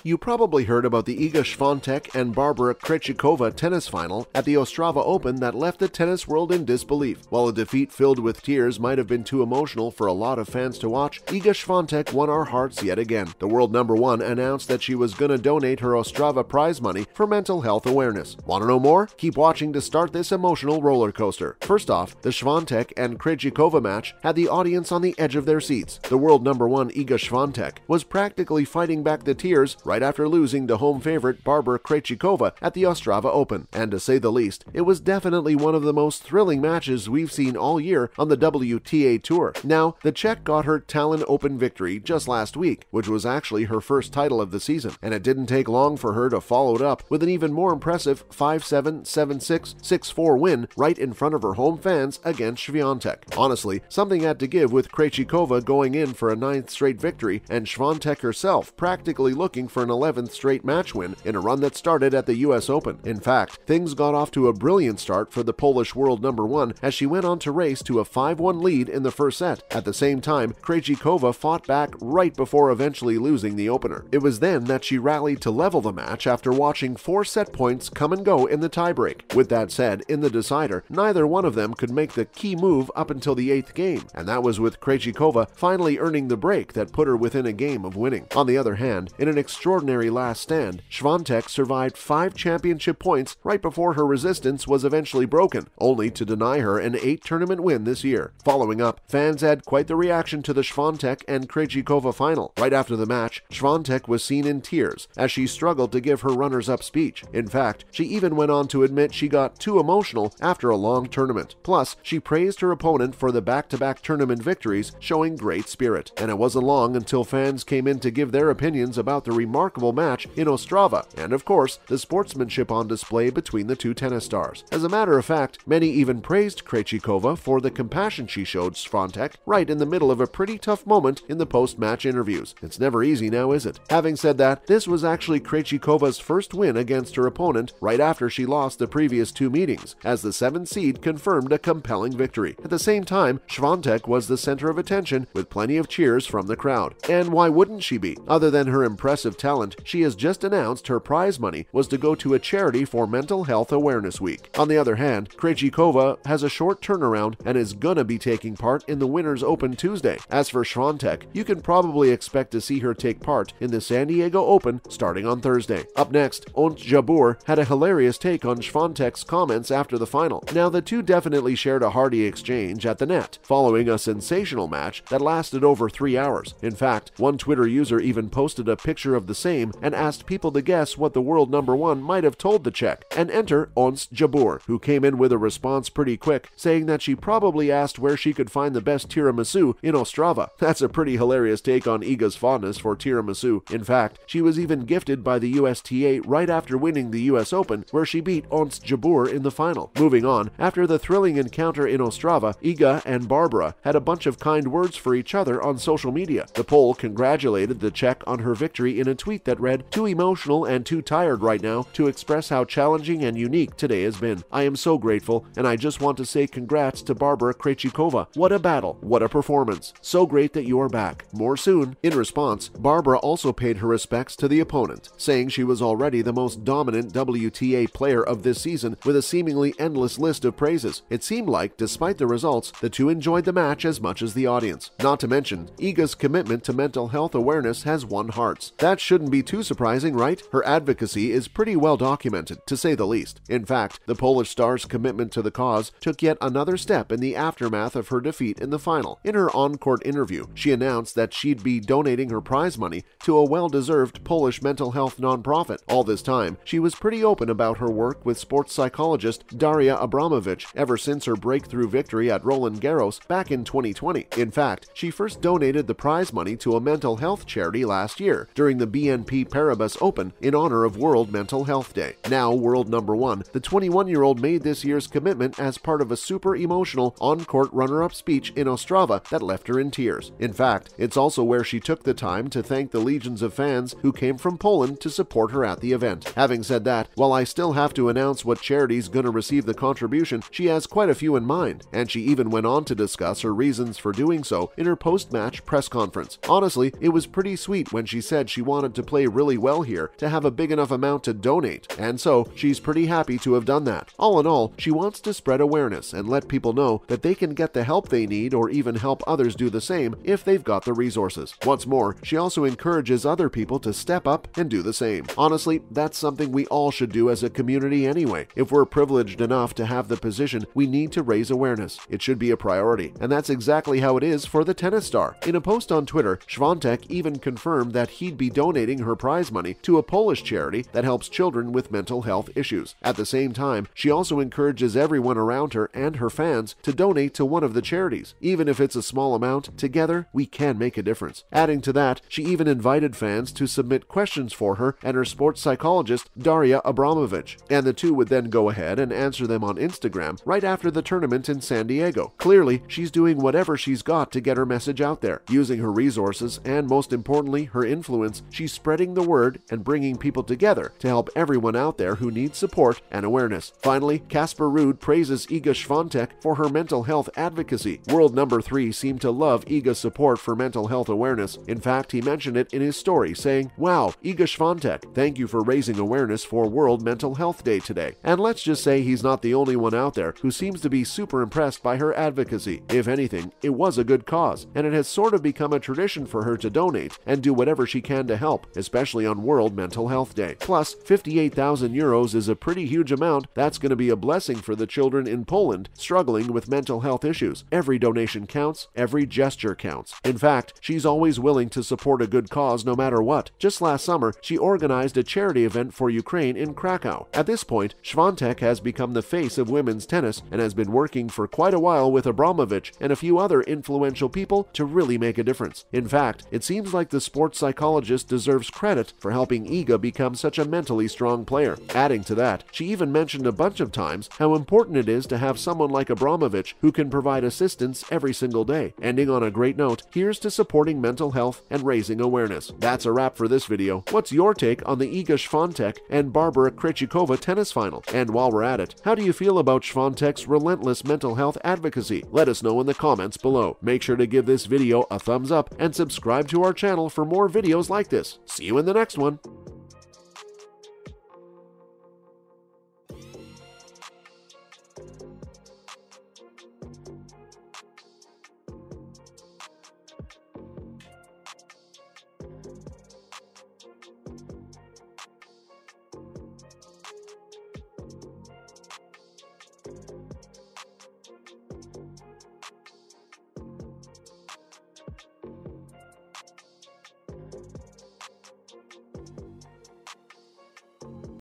You probably heard about the Iga Swiatek and Barbora Krejcikova tennis final at the Ostrava Open that left the tennis world in disbelief. While a defeat filled with tears might have been too emotional for a lot of fans to watch, Iga Swiatek won our hearts yet again. The world #1 announced that she was going to donate her Ostrava prize money for mental health awareness. Want to know more? Keep watching to start this emotional roller coaster. First off, the Swiatek and Krejcikova match had the audience on the edge of their seats. The world #1 Iga Swiatek was practically fighting back the tears right after losing to home favorite Barbora Krejcikova at the Ostrava Open, and to say the least, it was definitely one of the most thrilling matches we've seen all year on the WTA Tour. Now, the Czech got her Tallinn Open victory just last week, which was actually her first title of the season, and it didn't take long for her to follow it up with an even more impressive 5-7, 7-6, 6-4 win right in front of her home fans against Swiatek. Honestly, something had to give with Krejcikova going in for a 9th straight victory and Swiatek herself practically looking for an 11th straight match win in a run that started at the US Open. In fact, things got off to a brilliant start for the Polish World #1 as she went on to race to a 5-1 lead in the first set. At the same time, Krejcikova fought back right before eventually losing the opener. It was then that she rallied to level the match after watching 4 set points come and go in the tiebreak. With that said, in the decider, neither one of them could make the key move up until the 8th game, and that was with Krejcikova finally earning the break that put her within a game of winning. On the other hand, in an extraordinary last stand, Swiatek survived 5 championship points right before her resistance was eventually broken, only to deny her an 8 tournament win this year. Following up, fans had quite the reaction to the Swiatek and Krejcikova final. Right after the match, Swiatek was seen in tears as she struggled to give her runners-up speech. In fact, she even went on to admit she got too emotional after a long tournament. Plus, she praised her opponent for the back-to-back tournament victories, showing great spirit. And it wasn't long until fans came in to give their opinions about the remarkable match in Ostrava, and of course, the sportsmanship on display between the two tennis stars. As a matter of fact, many even praised Krejcikova for the compassion she showed Swiatek right in the middle of a pretty tough moment in the post-match interviews. It's never easy now, is it? Having said that, this was actually Krejcikova's first win against her opponent right after she lost the previous 2 meetings, as the 7th seed confirmed a compelling victory. At the same time, Swiatek was the center of attention with plenty of cheers from the crowd. And why wouldn't she be? Other than her impressive talent, she has just announced her prize money was to go to a charity for Mental Health Awareness Week. On the other hand, Krejcikova has a short turnaround and is gonna be taking part in the Winners Open Tuesday. As for Swiatek, you can probably expect to see her take part in the San Diego Open starting on Thursday. Up next, Ons Jabeur had a hilarious take on Swiatek's comments after the final. Now, the two definitely shared a hearty exchange at the net, following a sensational match that lasted over 3 hours. In fact, one Twitter user even posted a picture of the same and asked people to guess what the world #1 might have told the Czech, and enter Ons Jabeur, who came in with a response pretty quick, saying that she probably asked where she could find the best tiramisu in Ostrava. That's a pretty hilarious take on Iga's fondness for tiramisu. In fact, she was even gifted by the USTA right after winning the US Open, where she beat Ons Jabeur in the final. Moving on, after the thrilling encounter in Ostrava, Iga and Barbora had a bunch of kind words for each other on social media. The poll congratulated the Czech on her victory in a tweet that read, "Too emotional and too tired right now to express how challenging and unique today has been. I am so grateful, and I just want to say congrats to Barbora Krejcikova. What a battle, what a performance. So great that you are back. More soon." In response, Barbora also paid her respects to the opponent, saying she was already the most dominant WTA player of this season with a seemingly endless list of praises. It seemed like, despite the results, the two enjoyed the match as much as the audience. Not to mention, Iga's commitment to mental health awareness has won hearts. That shouldn't be too surprising, right? Her advocacy is pretty well documented, to say the least. In fact, the Polish star's commitment to the cause took yet another step in the aftermath of her defeat in the final. In her on-court interview, she announced that she'd be donating her prize money to a well-deserved Polish mental health nonprofit. All this time, she was pretty open about her work with sports psychologist Daria Abramovich ever since her breakthrough victory at Roland Garros back in 2020. In fact, she first donated the prize money to a mental health charity last year during the BNP Paribas Open in honor of World Mental Health Day. Now world #1, the 21-year-old made this year's commitment as part of a super emotional on-court runner-up speech in Ostrava that left her in tears. In fact, it's also where she took the time to thank the legions of fans who came from Poland to support her at the event. Having said that, while I still have to announce what charity's gonna receive the contribution, she has quite a few in mind, and she even went on to discuss her reasons for doing so in her post-match press conference. Honestly, it was pretty sweet when she said she wanted to play really well here to have a big enough amount to donate, and so she's pretty happy to have done that. All in all, she wants to spread awareness and let people know that they can get the help they need or even help others do the same if they've got the resources. What's more, she also encourages other people to step up and do the same. Honestly, that's something we all should do as a community anyway. If we're privileged enough to have the position, we need to raise awareness. It should be a priority, and that's exactly how it is for the tennis star. In a post on Twitter, Swiatek even confirmed that he'd be donating her prize money to a Polish charity that helps children with mental health issues. At the same time, she also encourages everyone around her and her fans to donate to one of the charities. Even if it's a small amount, together we can make a difference. Adding to that, she even invited fans to submit questions for her and her sports psychologist, Daria Abramovich, and the two would then go ahead and answer them on Instagram right after the tournament in San Diego. Clearly, she's doing whatever she's got to get her message out there. Using her resources and, most importantly, her influence, she's spreading the word and bringing people together to help everyone out there who needs support and awareness. Finally, Casper Ruud praises Iga Swiatek for her mental health advocacy. World number 3 seemed to love Iga's support for mental health awareness. In fact, he mentioned it in his story, saying, "Wow, Iga Swiatek, thank you for raising awareness for World Mental Health Day today." And let's just say he's not the only one out there who seems to be super impressed by her advocacy. If anything, it was a good cause, and it has sort of become a tradition for her to donate and do whatever she can to help, especially on World Mental Health Day. Plus, 58,000 euros is a pretty huge amount. That's going to be a blessing for the children in Poland struggling with mental health issues. Every donation counts, every gesture counts. In fact, she's always willing to support a good cause no matter what. Just last summer, she organized a charity event for Ukraine in Krakow. At this point, Swiatek has become the face of women's tennis and has been working for quite a while with Abramovich and a few other influential people to really make a difference. In fact, it seems like the sports psychologist deserves credit for helping Iga become such a mentally strong player. Adding to that, she even mentioned a bunch of times how important it is to have someone like Abramovich who can provide assistance every single day. Ending on a great note, here's to supporting mental health and raising awareness. That's a wrap for this video. What's your take on the Iga Swiatek and Barbora Krejcikova tennis final? And while we're at it, how do you feel about Swiatek's relentless mental health advocacy? Let us know in the comments below. Make sure to give this video a thumbs up and subscribe to our channel for more videos like this. See you in the next one.